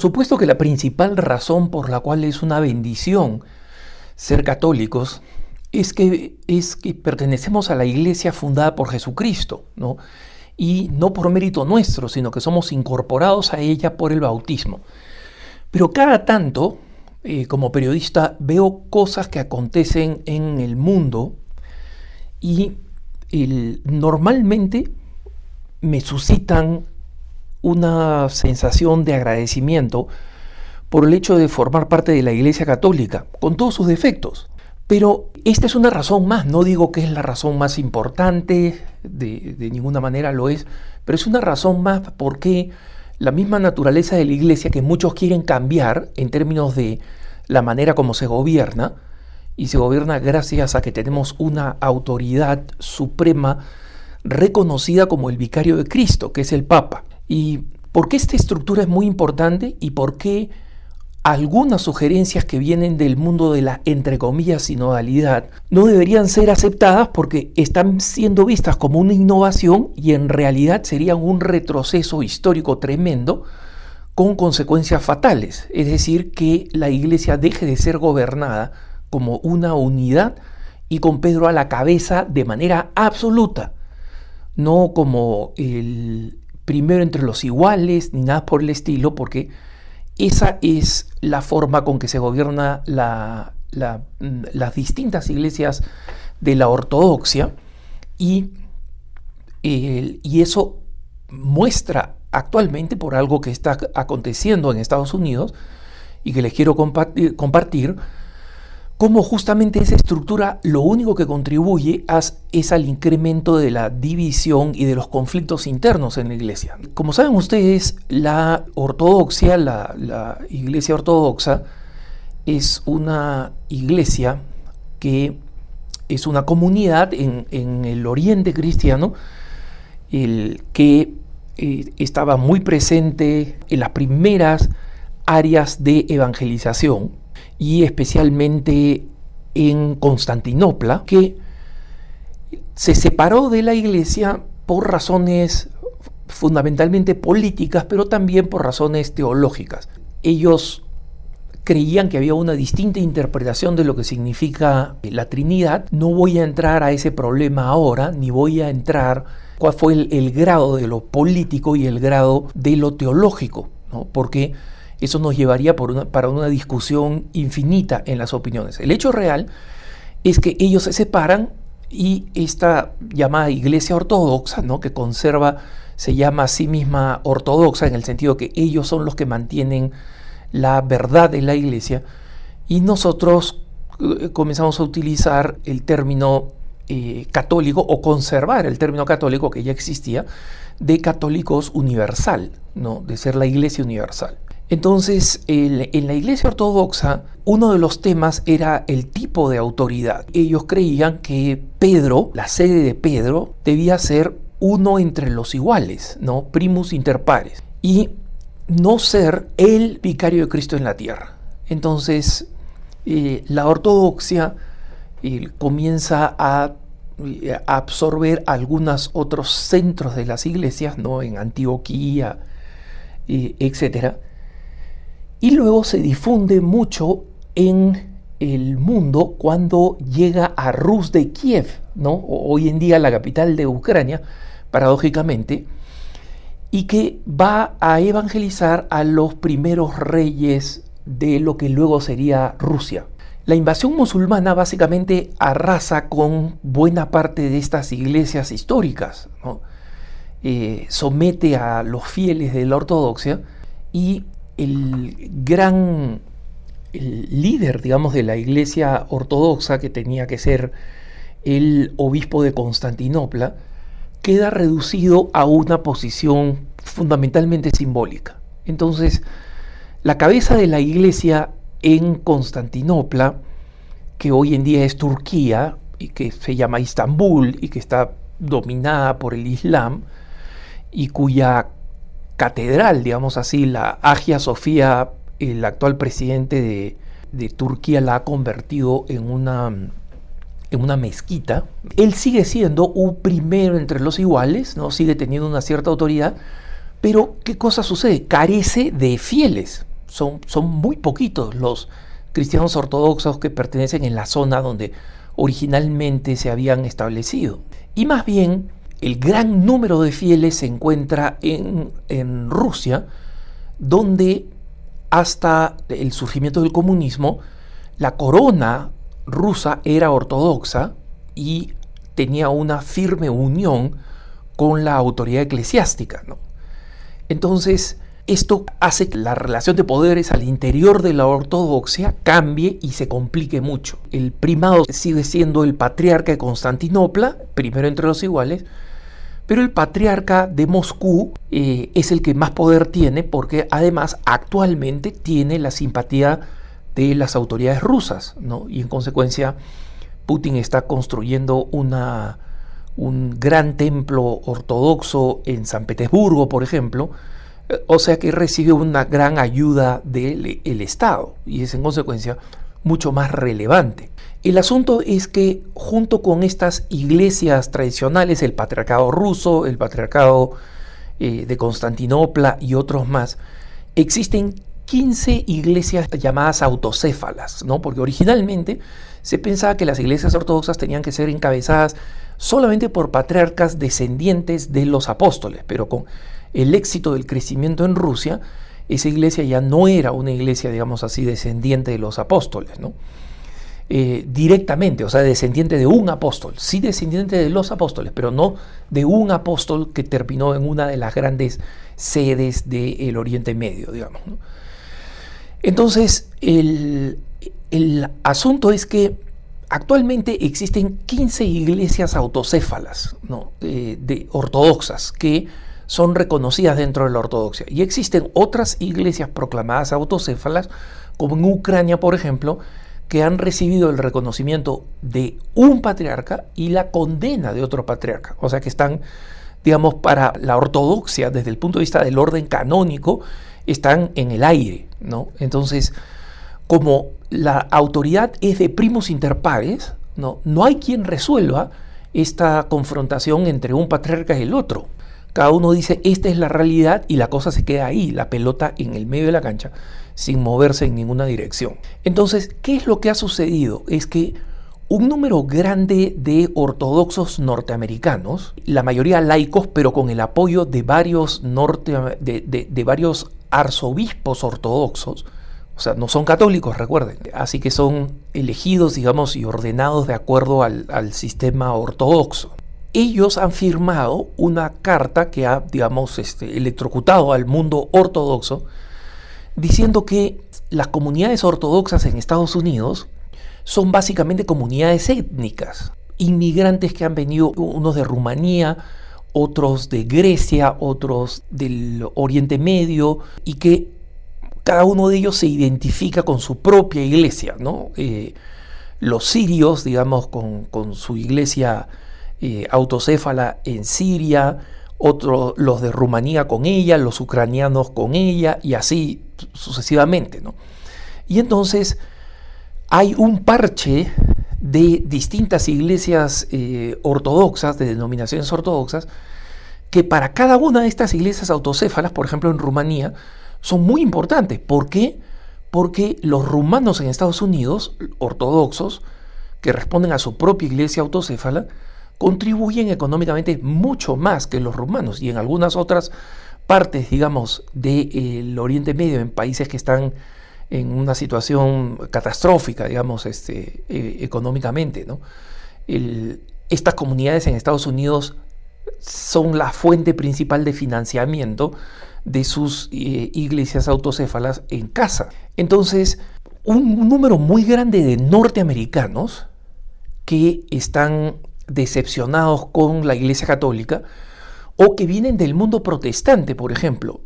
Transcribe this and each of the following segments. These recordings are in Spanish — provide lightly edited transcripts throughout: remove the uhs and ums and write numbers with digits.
supuesto que la principal razón por la cual es una bendición ser católicos es que pertenecemos a la iglesia fundada por Jesucristo, ¿no? Y no por mérito nuestro, sino que somos incorporados a ella por el bautismo. Pero cada tanto, como periodista, veo cosas que acontecen en el mundo y normalmente me suscitan una sensación de agradecimiento por el hecho de formar parte de la Iglesia Católica, con todos sus defectos. Pero esta es una razón más, no digo que es la razón más importante, de ninguna manera lo es, pero es una razón más porque la misma naturaleza de la Iglesia que muchos quieren cambiar en términos de la manera como se gobierna, y se gobierna gracias a que tenemos una autoridad suprema reconocida como el vicario de Cristo, que es el Papa. ¿Y por qué esta estructura es muy importante y por qué algunas sugerencias que vienen del mundo de la, entre comillas, sinodalidad no deberían ser aceptadas porque están siendo vistas como una innovación y en realidad serían un retroceso histórico tremendo con consecuencias fatales? Es decir, que la Iglesia deje de ser gobernada como una unidad y con Pedro a la cabeza de manera absoluta, no como el primero entre los iguales ni nada por el estilo, porque esa es la forma con que se gobierna las distintas iglesias de la ortodoxia y eso muestra actualmente por algo que está aconteciendo en Estados Unidos y que les quiero compartir, cómo justamente esa estructura lo único que contribuye es al incremento de la división y de los conflictos internos en la iglesia. Como saben ustedes, la ortodoxia, la iglesia ortodoxa, es una iglesia que es una comunidad en el oriente cristiano, que estaba muy presente en las primeras áreas de evangelización, y especialmente en Constantinopla, que se separó de la iglesia por razones fundamentalmente políticas, pero también por razones teológicas. Ellos creían que había una distinta interpretación de lo que significa la Trinidad. No voy a entrar a ese problema ahora, ni voy a entrar cuál fue el grado de lo político y el grado de lo teológico, ¿no? Porque eso nos llevaría para una discusión infinita en las opiniones. El hecho real es que ellos se separan y esta llamada Iglesia Ortodoxa, ¿no?, que se llama a sí misma ortodoxa en el sentido que ellos son los que mantienen la verdad de la Iglesia, y nosotros comenzamos a utilizar el término católico, o conservar el término católico que ya existía, de católicos universal, ¿no?, de ser la Iglesia universal. Entonces, en la Iglesia Ortodoxa, uno de los temas era el tipo de autoridad. Ellos creían que Pedro, la sede de Pedro, debía ser uno entre los iguales, ¿no?, primus inter pares, y no ser el vicario de Cristo en la tierra. Entonces, la ortodoxia comienza a absorber algunos otros centros de las iglesias, ¿no?, en Antioquía, etcétera. Y luego se difunde mucho en el mundo cuando llega a Rus de Kiev, ¿no?, hoy en día la capital de Ucrania, paradójicamente, y que va a evangelizar a los primeros reyes de lo que luego sería Rusia. La invasión musulmana básicamente arrasa con buena parte de estas iglesias históricas, ¿no? Somete a los fieles de la ortodoxia, y el líder, digamos, de la iglesia ortodoxa, que tenía que ser el obispo de Constantinopla, queda reducido a una posición fundamentalmente simbólica. Entonces, la cabeza de la iglesia en Constantinopla, que hoy en día es Turquía y que se llama Istambul y que está dominada por el Islam, y cuya catedral, digamos así, la Hagia Sofía, el actual presidente de Turquía la ha convertido en una mezquita. Él sigue siendo un primero entre los iguales, ¿no? Sigue teniendo una cierta autoridad, pero ¿qué cosa sucede? Carece de fieles. Son muy poquitos los cristianos ortodoxos que pertenecen en la zona donde originalmente se habían establecido. Y más bien, el gran número de fieles se encuentra en Rusia, donde hasta el surgimiento del comunismo, la corona rusa era ortodoxa y tenía una firme unión con la autoridad eclesiástica, ¿no? Entonces, esto hace que la relación de poderes al interior de la ortodoxia cambie y se complique mucho. El primado sigue siendo el patriarca de Constantinopla, primero entre los iguales, pero el patriarca de Moscú es el que más poder tiene, porque además actualmente tiene la simpatía de las autoridades rusas, ¿no? Y en consecuencia Putin está construyendo un gran templo ortodoxo en San Petersburgo, por ejemplo, o sea que recibe una gran ayuda del Estado y es en consecuencia mucho más relevante. El asunto es que junto con estas iglesias tradicionales, el patriarcado ruso, el patriarcado de Constantinopla y otros más, existen 15 iglesias llamadas autocéfalas, ¿no? Porque originalmente se pensaba que las iglesias ortodoxas tenían que ser encabezadas solamente por patriarcas descendientes de los apóstoles, pero con el éxito del crecimiento en Rusia, esa iglesia ya no era una iglesia, digamos así, descendiente de los apóstoles, ¿no? Directamente, o sea, descendiente de un apóstol, sí descendiente de los apóstoles, pero no de un apóstol que terminó en una de las grandes sedes del Oriente Medio, digamos, ¿no? Entonces, el asunto es que actualmente existen 15 iglesias autocéfalas, ¿no? Ortodoxas, que son reconocidas dentro de la ortodoxia. Y existen otras iglesias proclamadas autocéfalas, como en Ucrania, por ejemplo, que han recibido el reconocimiento de un patriarca y la condena de otro patriarca. O sea que están, digamos, para la ortodoxia, desde el punto de vista del orden canónico, están en el aire, ¿no? Entonces, como la autoridad es de primus inter pares, no hay quien resuelva esta confrontación entre un patriarca y el otro. Cada uno dice, esta es la realidad y la cosa se queda ahí, la pelota en el medio de la cancha, sin moverse en ninguna dirección. Entonces, ¿qué es lo que ha sucedido? Es que un número grande de ortodoxos norteamericanos, la mayoría laicos, pero con el apoyo de varios, de varios arzobispos ortodoxos, o sea, no son católicos, recuerden, así que son elegidos, digamos, y ordenados de acuerdo al sistema ortodoxo. Ellos han firmado una carta que ha, digamos, electrocutado al mundo ortodoxo, diciendo que las comunidades ortodoxas en Estados Unidos son básicamente comunidades étnicas, inmigrantes que han venido, unos de Rumanía, otros de Grecia, otros del Oriente Medio, y que cada uno de ellos se identifica con su propia iglesia, ¿no? Los sirios, digamos, con su iglesia autocéfala en Siria, los de Rumanía con ella, los ucranianos con ella, y así sucesivamente, ¿no? Y entonces hay un parche de distintas iglesias ortodoxas, de denominaciones ortodoxas, que para cada una de estas iglesias autocéfalas, por ejemplo en Rumanía, son muy importantes. ¿Por qué? Porque los rumanos en Estados Unidos, ortodoxos, que responden a su propia iglesia autocéfala, contribuyen económicamente mucho más que los rumanos, y en algunas otras partes, digamos, del Oriente Medio, en países que están en una situación catastrófica, digamos, económicamente, ¿no? Estas comunidades en Estados Unidos son la fuente principal de financiamiento de sus iglesias autocéfalas en casa. Entonces, un número muy grande de norteamericanos que están decepcionados con la Iglesia Católica o que vienen del mundo protestante, por ejemplo,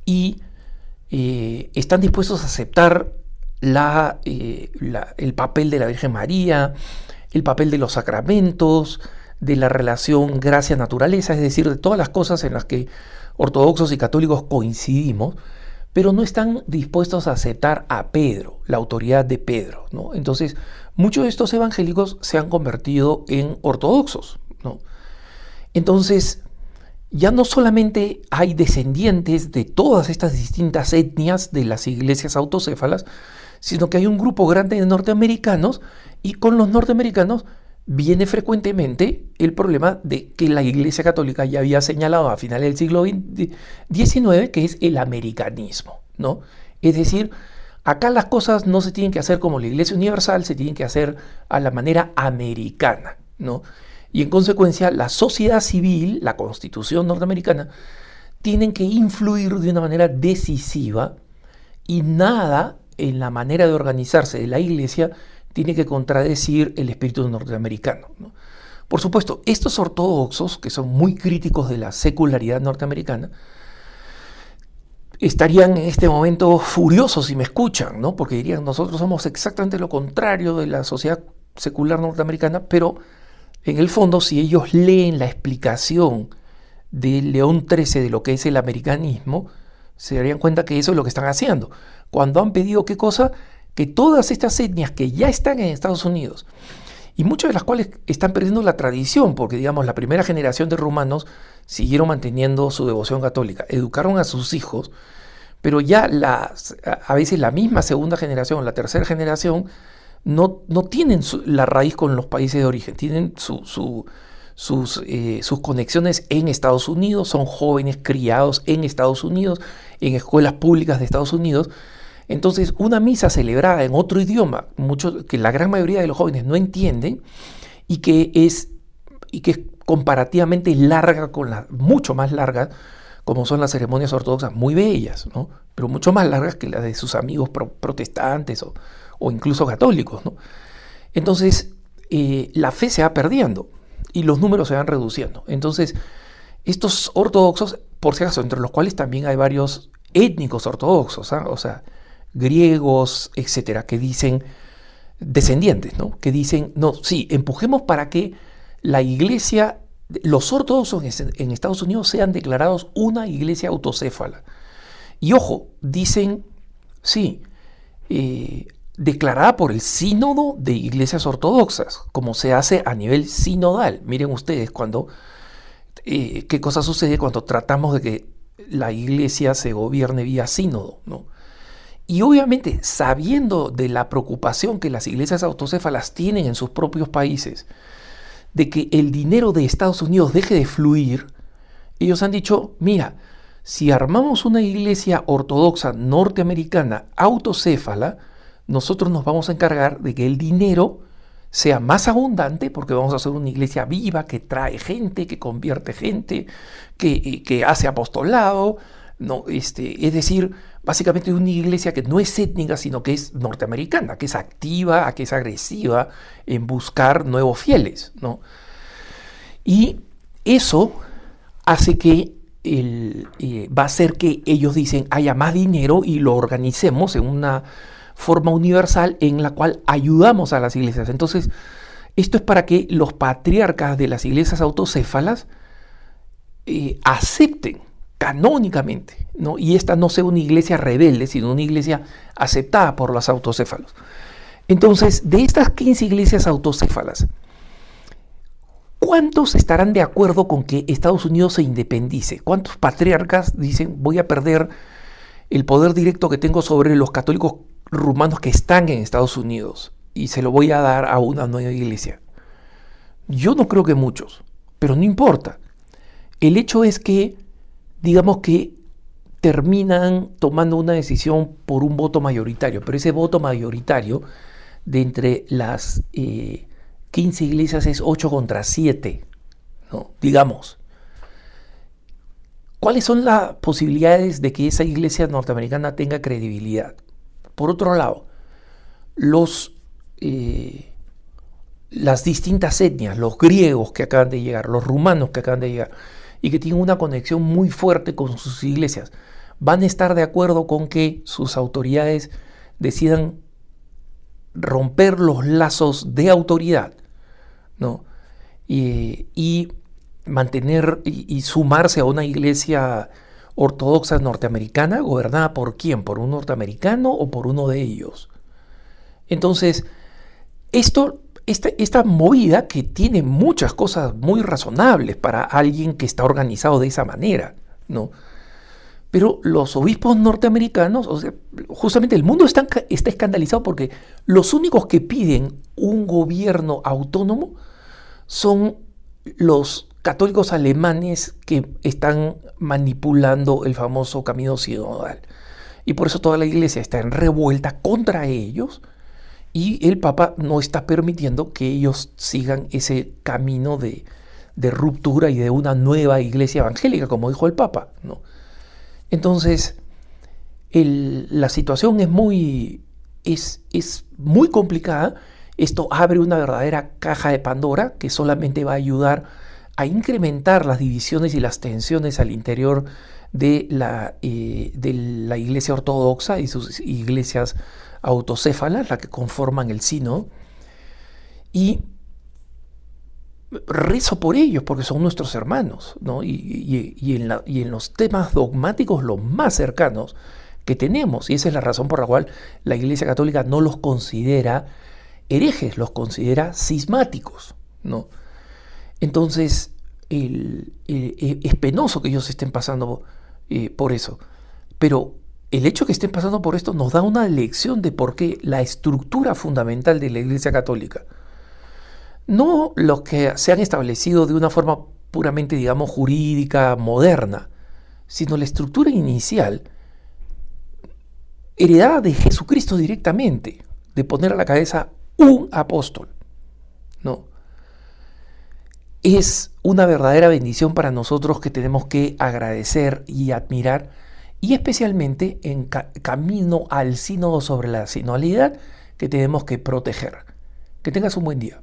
y están dispuestos a aceptar el papel de la Virgen María, el papel de los sacramentos, de la relación gracia-naturaleza, es decir, de todas las cosas en las que ortodoxos y católicos coincidimos, pero no están dispuestos a aceptar a Pedro, la autoridad de Pedro, ¿no? Entonces, muchos de estos evangélicos se han convertido en ortodoxos, ¿no? Entonces, ya no solamente hay descendientes de todas estas distintas etnias de las iglesias autocéfalas, sino que hay un grupo grande de norteamericanos, y con los norteamericanos viene frecuentemente el problema de que la Iglesia Católica ya había señalado a finales del siglo XIX, que es el americanismo, ¿no? Es decir, acá las cosas no se tienen que hacer como la Iglesia Universal, se tienen que hacer a la manera americana, ¿no? Y en consecuencia, la sociedad civil, la Constitución norteamericana, tienen que influir de una manera decisiva, y nada en la manera de organizarse de la Iglesia tiene que contradecir el espíritu norteamericano, ¿no? Por supuesto, estos ortodoxos, que son muy críticos de la secularidad norteamericana, estarían en este momento furiosos si me escuchan, ¿no? Porque dirían, nosotros somos exactamente lo contrario de la sociedad secular norteamericana, pero en el fondo, si ellos leen la explicación de León XIII de lo que es el americanismo, se darían cuenta que eso es lo que están haciendo. Cuando han pedido, ¿qué cosa? Que todas estas etnias que ya están en Estados Unidos, y muchas de las cuales están perdiendo la tradición, porque digamos la primera generación de rumanos siguieron manteniendo su devoción católica, educaron a sus hijos, pero ya a veces la misma segunda generación, la tercera generación, no tienen la raíz con los países de origen, tienen sus conexiones en Estados Unidos, son jóvenes criados en Estados Unidos, en escuelas públicas de Estados Unidos. Entonces, una misa celebrada en otro idioma, que la gran mayoría de los jóvenes no entienden, y que es comparativamente larga, mucho más larga, como son las ceremonias ortodoxas, muy bellas, ¿no? Pero mucho más largas que las de sus amigos protestantes o incluso católicos, ¿no? Entonces, la fe se va perdiendo y los números se van reduciendo. Entonces, estos ortodoxos, por si acaso, entre los cuales también hay varios étnicos ortodoxos, ¿eh? O sea, griegos, etcétera, que dicen, descendientes, ¿no? Que dicen, no, sí, empujemos para que la iglesia, los ortodoxos en Estados Unidos sean declarados una iglesia autocéfala. Y ojo, dicen, sí, declarada por el sínodo de iglesias ortodoxas, como se hace a nivel sinodal. Miren ustedes qué cosa sucede cuando tratamos de que la iglesia se gobierne vía sínodo, ¿no? Y obviamente, sabiendo de la preocupación que las iglesias autocéfalas tienen en sus propios países, de que el dinero de Estados Unidos deje de fluir, ellos han dicho, mira, si armamos una iglesia ortodoxa norteamericana autocéfala, nosotros nos vamos a encargar de que el dinero sea más abundante, porque vamos a hacer una iglesia viva que trae gente, que convierte gente, que hace apostolado, ¿no? Es decir, básicamente una iglesia que no es étnica, sino que es norteamericana, que es activa, que es agresiva en buscar nuevos fieles, ¿no? Y eso hace que va a hacer que ellos dicen haya más dinero y lo organicemos en una forma universal en la cual ayudamos a las iglesias. Entonces, esto es para que los patriarcas de las iglesias autocéfalas acepten canónicamente, ¿no? Y esta no sea una iglesia rebelde, sino una iglesia aceptada por los autocéfalos. Entonces, de estas 15 iglesias autocéfalas, ¿cuántos estarán de acuerdo con que Estados Unidos se independice? ¿Cuántos patriarcas dicen, voy a perder el poder directo que tengo sobre los católicos rumanos que están en Estados Unidos y se lo voy a dar a una nueva iglesia? Yo no creo que muchos, pero no importa. El hecho es que, digamos que terminan tomando una decisión por un voto mayoritario, pero ese voto mayoritario de entre las 15 iglesias es 8 contra 7, ¿no? Digamos. ¿Cuáles son las posibilidades de que esa iglesia norteamericana tenga credibilidad? Por otro lado, las distintas etnias, los griegos que acaban de llegar, los rumanos que acaban de llegar y que tienen una conexión muy fuerte con sus iglesias, van a estar de acuerdo con que sus autoridades decidan romper los lazos de autoridad, ¿no? Y mantener y sumarse a una iglesia ortodoxa norteamericana gobernada por ¿quién? ¿Por un norteamericano o por uno de ellos? Entonces, esto esta movida que tiene muchas cosas muy razonables para alguien que está organizado de esa manera, ¿no? Pero los obispos norteamericanos, o sea, justamente el mundo está escandalizado porque los únicos que piden un gobierno autónomo son los católicos alemanes que están manipulando el famoso camino sinodal. Y por eso toda la iglesia está en revuelta contra ellos y el Papa no está permitiendo que ellos sigan ese camino de ruptura y de una nueva iglesia evangélica, como dijo el Papa, ¿no? Entonces, la situación es muy complicada. Esto abre una verdadera caja de Pandora que solamente va a ayudar a incrementar las divisiones y las tensiones al interior de la Iglesia Ortodoxa y sus iglesias autocéfalas, las que conforman el sínodo. Y rezo por ellos porque son nuestros hermanos, ¿no? Y en los temas dogmáticos los más cercanos que tenemos, y esa es la razón por la cual la Iglesia Católica no los considera herejes, los considera cismáticos, ¿no? Entonces, es penoso que ellos estén pasando por eso, pero el hecho que estén pasando por esto nos da una lección de por qué la estructura fundamental de la Iglesia Católica, no los que se han establecido de una forma puramente, digamos, jurídica, moderna, sino la estructura inicial, heredada de Jesucristo directamente, de poner a la cabeza un apóstol, ¿no? Es una verdadera bendición para nosotros que tenemos que agradecer y admirar, y especialmente en camino al sínodo sobre la sinodalidad que tenemos que proteger. Que tengas un buen día.